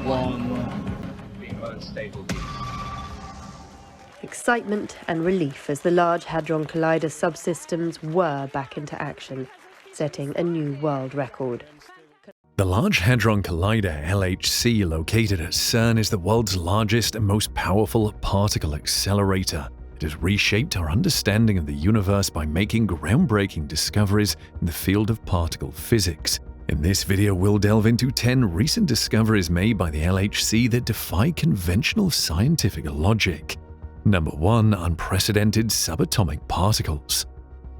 being unstable heat. Excitement and relief as the Large Hadron Collider subsystems whir back into action, setting a new world record. The Large Hadron Collider (LHC) located at CERN is the world's largest and most powerful particle accelerator. It has reshaped our understanding of the universe by making groundbreaking discoveries in the field of particle physics. In this video, we'll delve into 10 recent discoveries made by the LHC that defy conventional scientific logic. Number 1. Unprecedented subatomic particles.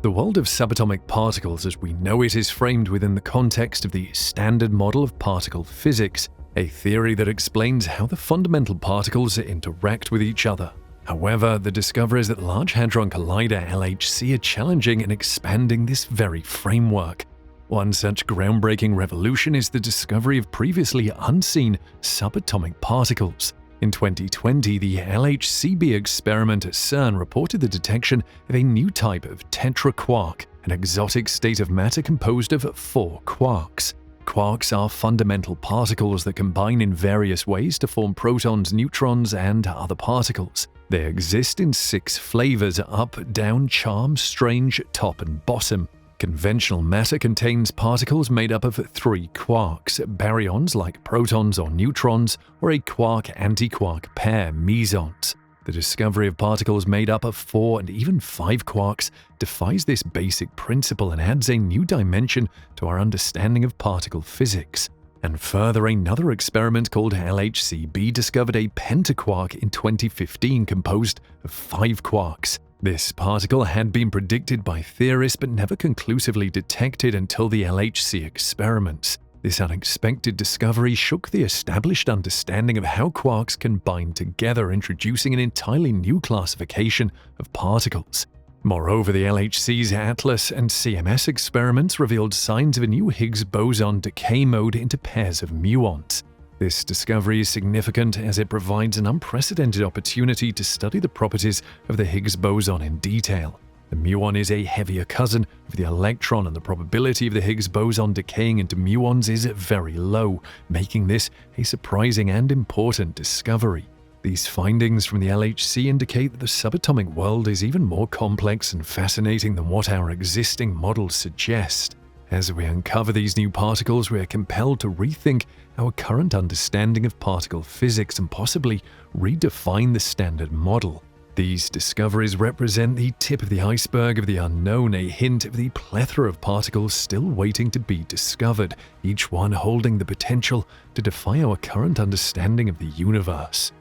The world of subatomic particles as we know it is framed within the context of the Standard Model of Particle Physics, a theory that explains how the fundamental particles interact with each other. However, the discoveries at the Large Hadron Collider (LHC) are challenging and expanding this very framework. One such groundbreaking revolution is the discovery of previously unseen subatomic particles. In 2020, the LHCb experiment at CERN reported the detection of a new type of tetraquark, an exotic state of matter composed of 4 quarks. Quarks are fundamental particles that combine in various ways to form protons, neutrons, and other particles. They exist in 6 flavors: up, down, charm, strange, top, and boson. Conventional matter contains particles made up of 3 quarks, baryons like protons or neutrons, or a quark-antiquark pair, mesons. The discovery of particles made up of 4 and even 5 quarks defies this basic principle and adds a new dimension to our understanding of particle physics. And further, another experiment called LHCb discovered a pentaquark in 2015 composed of 5 quarks. This particle had been predicted by theorists but never conclusively detected until the LHC experiments. This unexpected discovery shook the established understanding of how quarks can bind together, introducing an entirely new classification of particles. Moreover, the LHC's ATLAS and CMS experiments revealed signs of a new Higgs boson decay mode into pairs of muons. This discovery is significant as it provides an unprecedented opportunity to study the properties of the Higgs boson in detail. The muon is a heavier cousin of the electron, and the probability of the Higgs boson decaying into muons is very low, making this a surprising and important discovery. These findings from the LHC indicate that the subatomic world is even more complex and fascinating than what our existing models suggest. As we uncover these new particles, we are compelled to rethink our current understanding of particle physics and possibly redefine the Standard Model. These discoveries represent the tip of the iceberg of the unknown, a hint of the plethora of particles still waiting to be discovered, each one holding the potential to defy our current understanding of the universe.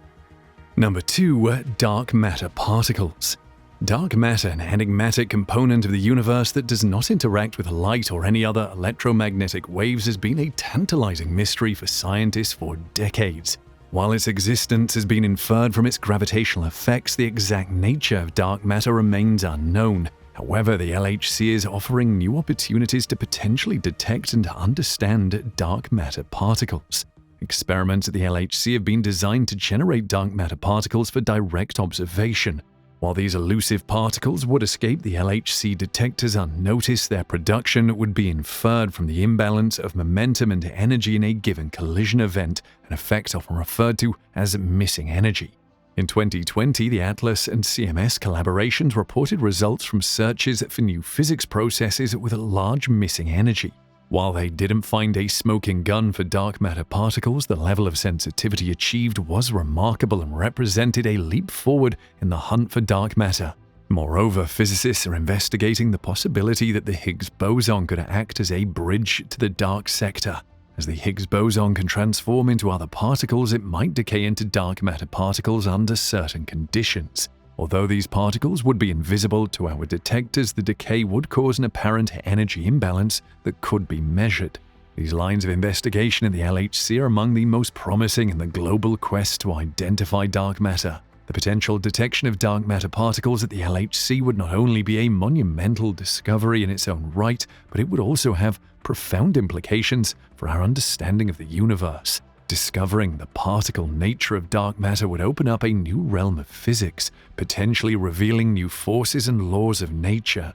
Number 2. Dark matter particles. Dark matter, an enigmatic component of the universe that does not interact with light or any other electromagnetic waves, has been a tantalizing mystery for scientists for decades. While its existence has been inferred from its gravitational effects, the exact nature of dark matter remains unknown. However, the LHC is offering new opportunities to potentially detect and understand dark matter particles. Experiments at the LHC have been designed to generate dark matter particles for direct observation. While these elusive particles would escape the LHC detectors unnoticed, their production would be inferred from the imbalance of momentum and energy in a given collision event, an effect often referred to as missing energy. In 2020, the ATLAS and CMS collaborations reported results from searches for new physics processes with large missing energy. While they didn't find a smoking gun for dark matter particles, the level of sensitivity achieved was remarkable and represented a leap forward in the hunt for dark matter. Moreover, physicists are investigating the possibility that the Higgs boson could act as a bridge to the dark sector. As the Higgs boson can transform into other particles, it might decay into dark matter particles under certain conditions. Although these particles would be invisible to our detectors, the decay would cause an apparent energy imbalance that could be measured. These lines of investigation in the LHC are among the most promising in the global quest to identify dark matter. The potential detection of dark matter particles at the LHC would not only be a monumental discovery in its own right, but it would also have profound implications for our understanding of the universe. Discovering the particle nature of dark matter would open up a new realm of physics, potentially revealing new forces and laws of nature.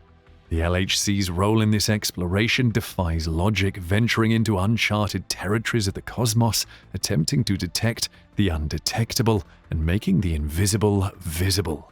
The LHC's role in this exploration defies logic, venturing into uncharted territories of the cosmos, attempting to detect the undetectable and making the invisible visible.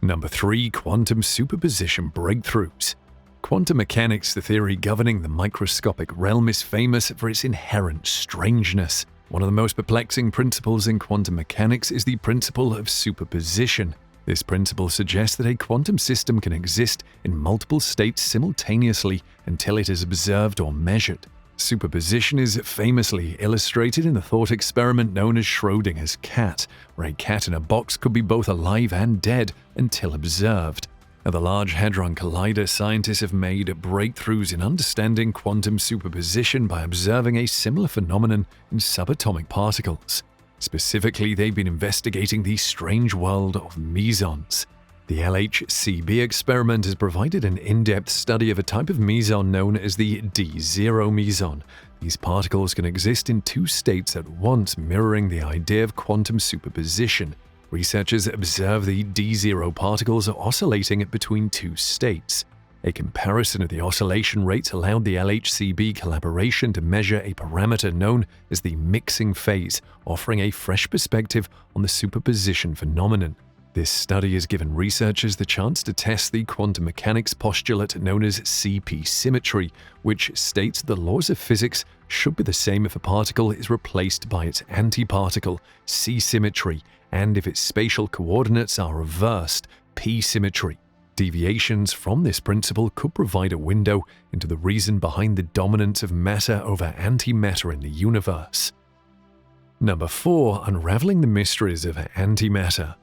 Number 3. Quantum superposition breakthroughs. Quantum mechanics, the theory governing the microscopic realm, is famous for its inherent strangeness. One of the most perplexing principles in quantum mechanics is the principle of superposition. This principle suggests that a quantum system can exist in multiple states simultaneously until it is observed or measured. Superposition is famously illustrated in the thought experiment known as Schrödinger's cat, where a cat in a box could be both alive and dead until observed. At the Large Hadron Collider, scientists have made breakthroughs in understanding quantum superposition by observing a similar phenomenon in subatomic particles. Specifically, they've been investigating the strange world of mesons. The LHCb experiment has provided an in-depth study of a type of meson known as the D0 meson. These particles can exist in two states at once, mirroring the idea of quantum superposition. Researchers observe the D0 particles are oscillating between two states. A comparison of the oscillation rates allowed the LHCb collaboration to measure a parameter known as the mixing phase, offering a fresh perspective on the superposition phenomenon. This study has given researchers the chance to test the quantum mechanics postulate known as CP symmetry, which states the laws of physics should be the same if a particle is replaced by its antiparticle, C symmetry, and if its spatial coordinates are reversed, P symmetry. Deviations from this principle could provide a window into the reason behind the dominance of matter over antimatter in the universe. Number 4. Unraveling the mysteries of antimatter.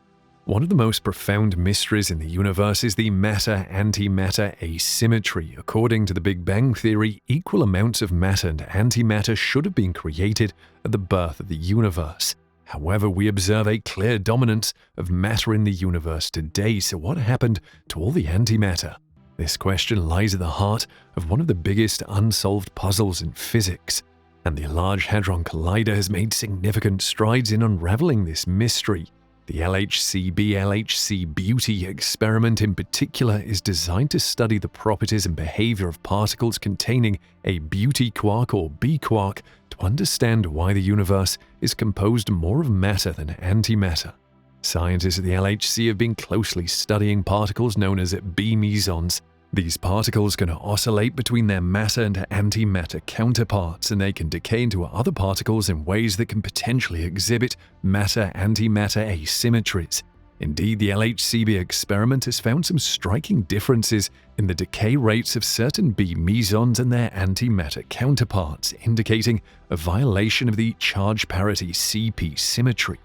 One of the most profound mysteries in the universe is the matter-antimatter asymmetry. According to the Big Bang Theory, equal amounts of matter and antimatter should have been created at the birth of the universe. However, we observe a clear dominance of matter in the universe today, so what happened to all the antimatter? This question lies at the heart of one of the biggest unsolved puzzles in physics, and the Large Hadron Collider has made significant strides in unraveling this mystery. The LHC Beauty experiment in particular is designed to study the properties and behavior of particles containing a beauty quark or B quark to understand why the universe is composed more of matter than antimatter. Scientists at the LHC have been closely studying particles known as B mesons. These particles can oscillate between their matter and antimatter counterparts, and they can decay into other particles in ways that can potentially exhibit matter-antimatter asymmetries. Indeed, the LHCb experiment has found some striking differences in the decay rates of certain B mesons and their antimatter counterparts, indicating a violation of the charge parity CP symmetry.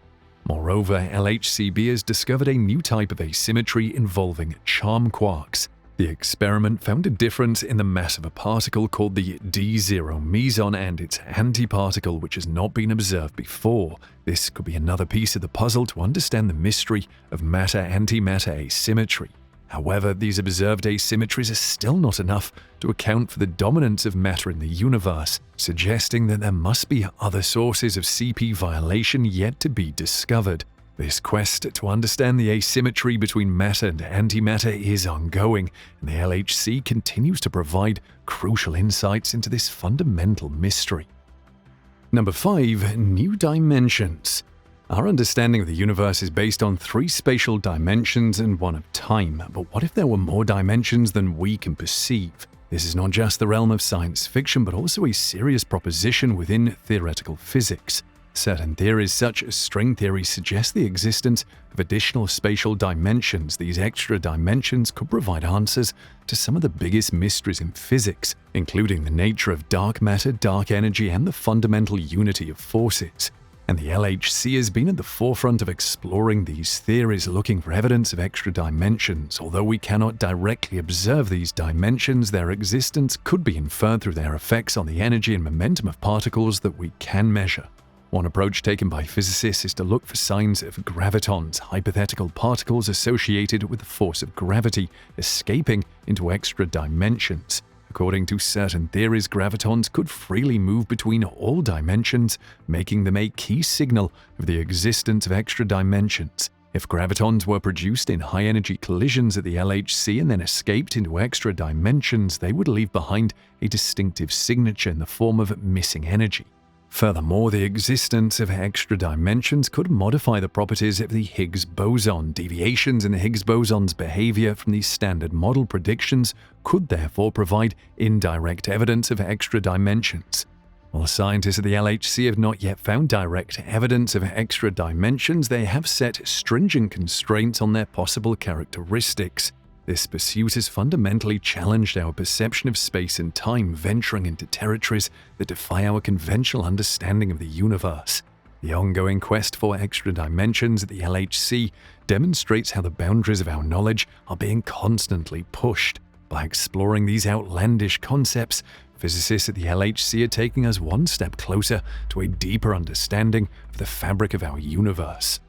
Moreover, LHCb has discovered a new type of asymmetry involving charm quarks. The experiment found a difference in the mass of a particle called the D0 meson and its antiparticle, which has not been observed before. This could be another piece of the puzzle to understand the mystery of matter-antimatter asymmetry. However, these observed asymmetries are still not enough to account for the dominance of matter in the universe, suggesting that there must be other sources of CP violation yet to be discovered. This quest to understand the asymmetry between matter and antimatter is ongoing, and the LHC continues to provide crucial insights into this fundamental mystery. Number 5. New dimensions. Our understanding of the universe is based on 3 spatial dimensions and 1 of time, but what if there were more dimensions than we can perceive? This is not just the realm of science fiction, but also a serious proposition within theoretical physics. Certain theories, such as string theory, suggest the existence of additional spatial dimensions. These extra dimensions could provide answers to some of the biggest mysteries in physics, including the nature of dark matter, dark energy, and the fundamental unity of forces. And the LHC has been at the forefront of exploring these theories, looking for evidence of extra dimensions. Although we cannot directly observe these dimensions, their existence could be inferred through their effects on the energy and momentum of particles that we can measure. One approach taken by physicists is to look for signs of gravitons, hypothetical particles associated with the force of gravity, escaping into extra dimensions. According to certain theories, gravitons could freely move between all dimensions, making them a key signal of the existence of extra dimensions. If gravitons were produced in high-energy collisions at the LHC and then escaped into extra dimensions, they would leave behind a distinctive signature in the form of missing energy. Furthermore, the existence of extra dimensions could modify the properties of the Higgs boson. Deviations in the Higgs boson's behavior from these standard model predictions could therefore provide indirect evidence of extra dimensions. While scientists at the LHC have not yet found direct evidence of extra dimensions, they have set stringent constraints on their possible characteristics. This pursuit has fundamentally challenged our perception of space and time, venturing into territories that defy our conventional understanding of the universe. The ongoing quest for extra dimensions at the LHC demonstrates how the boundaries of our knowledge are being constantly pushed. By exploring these outlandish concepts, physicists at the LHC are taking us one step closer to a deeper understanding of the fabric of our universe.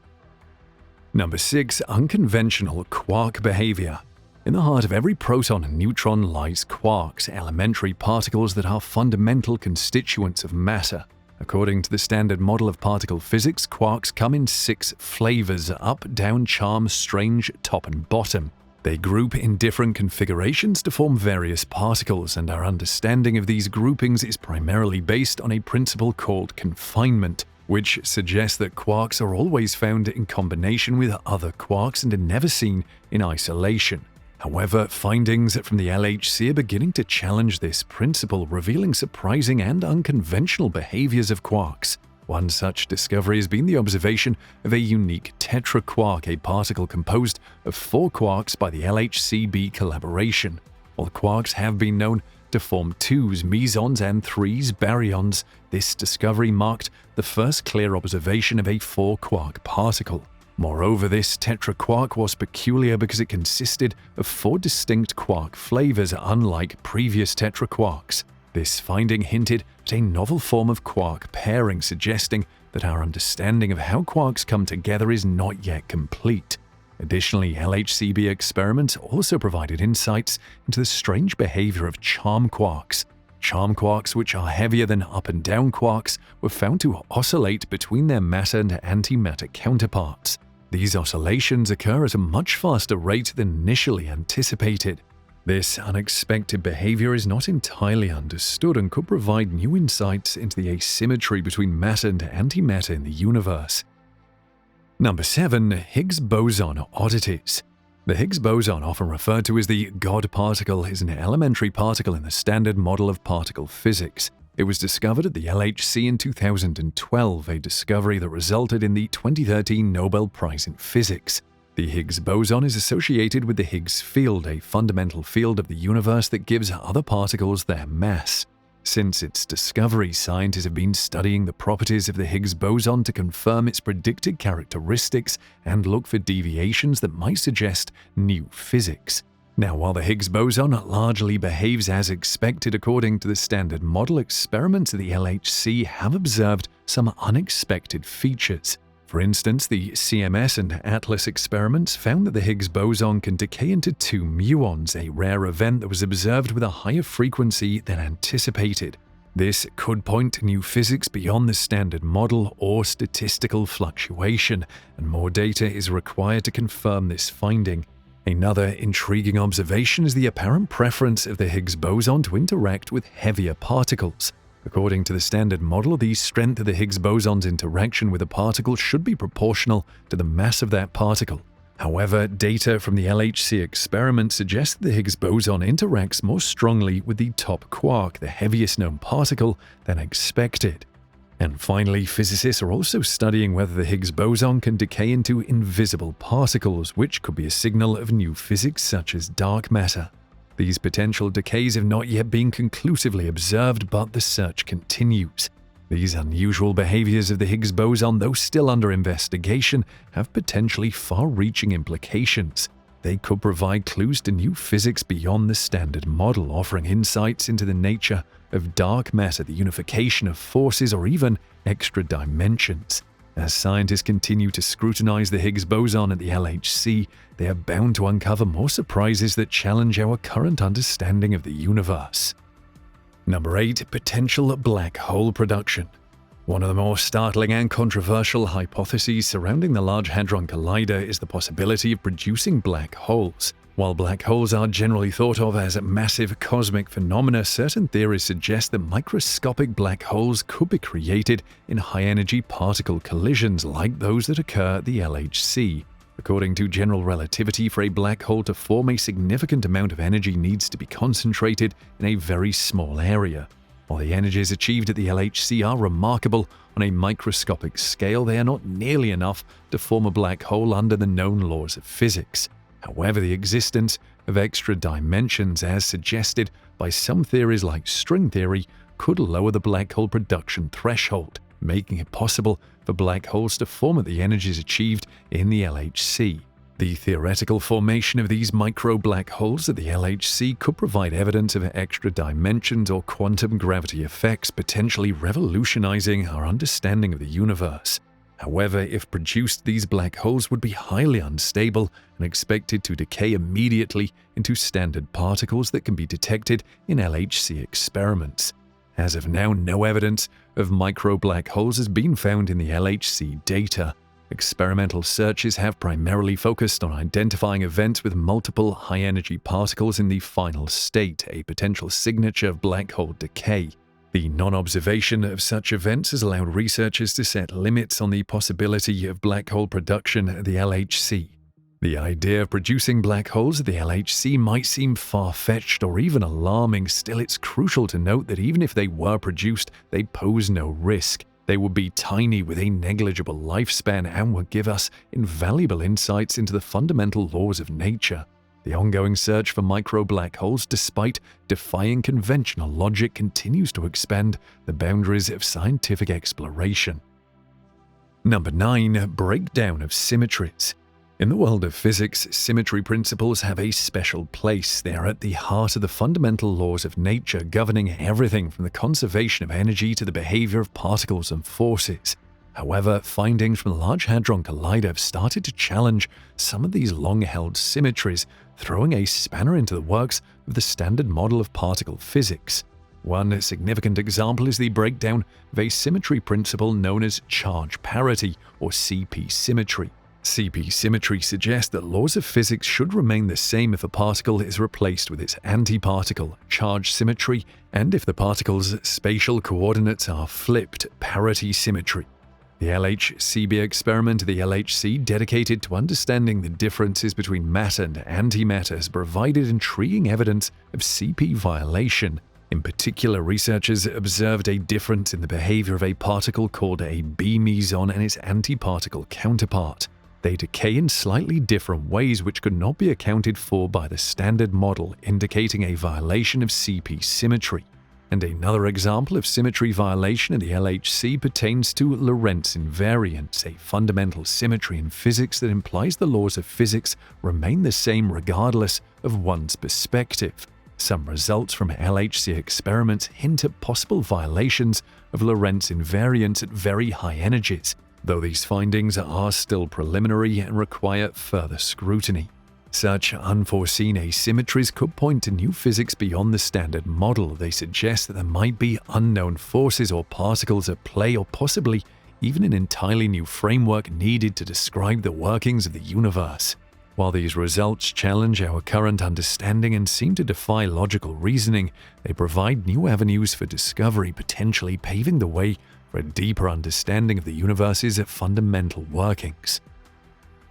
Number 6. Unconventional quark behavior. In the heart of every proton and neutron lies quarks, elementary particles that are fundamental constituents of matter. According to the standard model of particle physics, quarks come in 6 flavors: up, down, charm, strange, top, and bottom. They group in different configurations to form various particles, and our understanding of these groupings is primarily based on a principle called confinement, which suggests that quarks are always found in combination with other quarks and are never seen in isolation. However, findings from the LHC are beginning to challenge this principle, revealing surprising and unconventional behaviors of quarks. One such discovery has been the observation of a unique tetraquark, a particle composed of 4 quarks by the LHCb collaboration. While quarks have been known to form 2s, mesons, and 3s, baryons, this discovery marked the first clear observation of a 4-quark particle. Moreover, this tetraquark was peculiar because it consisted of 4 distinct quark flavors, unlike previous tetraquarks. This finding hinted at a novel form of quark pairing, suggesting that our understanding of how quarks come together is not yet complete. Additionally, LHCb experiments also provided insights into the strange behavior of charm quarks. Charm quarks, which are heavier than up and down quarks, were found to oscillate between their matter and antimatter counterparts. These oscillations occur at a much faster rate than initially anticipated. This unexpected behavior is not entirely understood and could provide new insights into the asymmetry between matter and antimatter in the universe. Number 7. Higgs boson oddities. The Higgs boson, often referred to as the God particle, is an elementary particle in the standard model of particle physics. It was discovered at the LHC in 2012, a discovery that resulted in the 2013 Nobel Prize in Physics. The Higgs boson is associated with the Higgs field, a fundamental field of the universe that gives other particles their mass. Since its discovery, scientists have been studying the properties of the Higgs boson to confirm its predicted characteristics and look for deviations that might suggest new physics. Now, while the Higgs boson largely behaves as expected according to the standard model, experiments at the LHC have observed some unexpected features. For instance, the CMS and ATLAS experiments found that the Higgs boson can decay into 2 muons, a rare event that was observed with a higher frequency than anticipated. This could point to new physics beyond the standard model or statistical fluctuation, and more data is required to confirm this finding. Another intriguing observation is the apparent preference of the Higgs boson to interact with heavier particles. According to the standard model, the strength of the Higgs boson's interaction with a particle should be proportional to the mass of that particle. However, data from the LHC experiment suggests that the Higgs boson interacts more strongly with the top quark, the heaviest known particle, than expected. And finally, physicists are also studying whether the Higgs boson can decay into invisible particles, which could be a signal of new physics such as dark matter. These potential decays have not yet been conclusively observed, but the search continues. These unusual behaviors of the Higgs boson, though still under investigation, have potentially far-reaching implications. They could provide clues to new physics beyond the standard model, offering insights into the nature of dark matter, the unification of forces, or even extra dimensions. As scientists continue to scrutinize the Higgs boson at the LHC, they are bound to uncover more surprises that challenge our current understanding of the universe. Number 8. Potential black hole production. One of the more startling and controversial hypotheses surrounding the Large Hadron Collider is the possibility of producing black holes. While black holes are generally thought of as massive cosmic phenomena, certain theories suggest that microscopic black holes could be created in high-energy particle collisions like those that occur at the LHC. According to general relativity, for a black hole to form, a significant amount of energy needs to be concentrated in a very small area. While the energies achieved at the LHC are remarkable, on a microscopic scale they are not nearly enough to form a black hole under the known laws of physics. However, the existence of extra dimensions, as suggested by some theories like string theory, could lower the black hole production threshold, making it possible for black holes to form at the energies achieved in the LHC. The theoretical formation of these micro-black holes at the LHC could provide evidence of extra dimensions or quantum gravity effects, potentially revolutionizing our understanding of the universe. However, if produced, these black holes would be highly unstable and expected to decay immediately into standard particles that can be detected in LHC experiments. As of now, no evidence of micro-black holes has been found in the LHC data. Experimental searches have primarily focused on identifying events with multiple high-energy particles in the final state, a potential signature of black hole decay. The non-observation of such events has allowed researchers to set limits on the possibility of black hole production at the LHC. The idea of producing black holes at the LHC might seem far-fetched or even alarming. Still, it's crucial to note that even if they were produced, they'd pose no risk. They would be tiny with a negligible lifespan and would give us invaluable insights into the fundamental laws of nature. The ongoing search for micro-black holes, despite defying conventional logic, continues to expand the boundaries of scientific exploration. Number 9. Breakdown of symmetries. In the world of physics, symmetry principles have a special place. They are at the heart of the fundamental laws of nature, governing everything from the conservation of energy to the behavior of particles and forces. However, findings from the Large Hadron Collider have started to challenge some of these long-held symmetries, throwing a spanner into the works of the standard model of particle physics. One significant example is the breakdown of a symmetry principle known as charge parity, or CP symmetry. CP symmetry suggests that laws of physics should remain the same if a particle is replaced with its antiparticle, charge symmetry, and if the particle's spatial coordinates are flipped, parity symmetry. The LHCb experiment at the LHC, dedicated to understanding the differences between matter and antimatter, has provided intriguing evidence of CP violation. In particular, researchers observed a difference in the behavior of a particle called a B meson and its antiparticle counterpart. They decay in slightly different ways which could not be accounted for by the standard model, indicating a violation of CP symmetry. And another example of symmetry violation at the LHC pertains to Lorentz invariance, a fundamental symmetry in physics that implies the laws of physics remain the same regardless of one's perspective. Some results from LHC experiments hint at possible violations of Lorentz invariance at very high energies, though these findings are still preliminary and require further scrutiny. Such unforeseen asymmetries could point to new physics beyond the standard model. They suggest that there might be unknown forces or particles at play, or possibly even an entirely new framework needed to describe the workings of the universe. While these results challenge our current understanding and seem to defy logical reasoning, they provide new avenues for discovery, potentially paving the way for a deeper understanding of the universe's fundamental workings.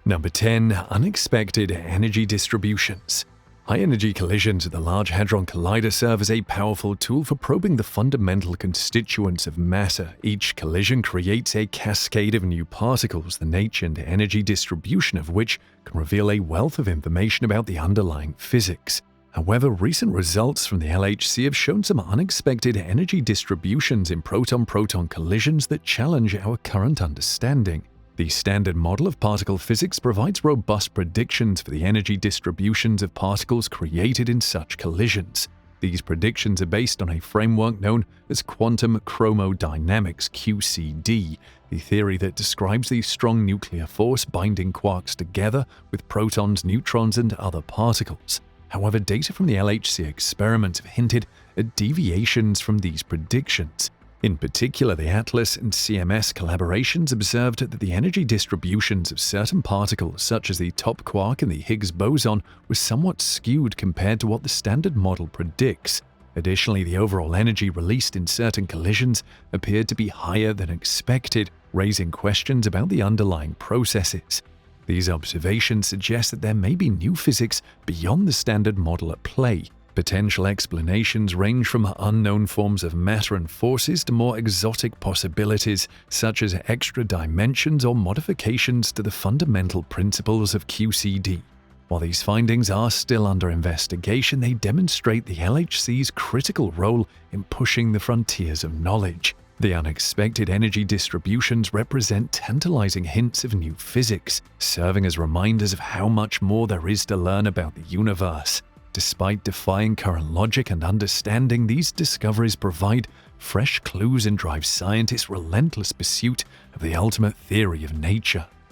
Number 10. Unexpected energy distributions. High-energy collisions at the Large Hadron Collider serve as a powerful tool for probing the fundamental constituents of matter. Each collision creates a cascade of new particles, the nature and energy distribution of which can reveal a wealth of information about the underlying physics. However, recent results from the LHC have shown some unexpected energy distributions in proton-proton collisions that challenge our current understanding. The standard model of particle physics provides robust predictions for the energy distributions of particles created in such collisions. These predictions are based on a framework known as quantum chromodynamics (QCD), the theory that describes the strong nuclear force binding quarks together with protons, neutrons, and other particles. However, data from the LHC experiments have hinted at deviations from these predictions. In particular, the ATLAS and CMS collaborations observed that the energy distributions of certain particles, such as the top quark and the Higgs boson, were somewhat skewed compared to what the standard model predicts. Additionally, the overall energy released in certain collisions appeared to be higher than expected, raising questions about the underlying processes. These observations suggest that there may be new physics beyond the standard model at play. Potential explanations range from unknown forms of matter and forces to more exotic possibilities, such as extra dimensions or modifications to the fundamental principles of QCD. While these findings are still under investigation, they demonstrate the LHC's critical role in pushing the frontiers of knowledge. The unexpected energy distributions represent tantalizing hints of new physics, serving as reminders of how much more there is to learn about the universe. Despite defying current logic and understanding, these discoveries provide fresh clues and drive scientists' relentless pursuit of the ultimate theory of nature.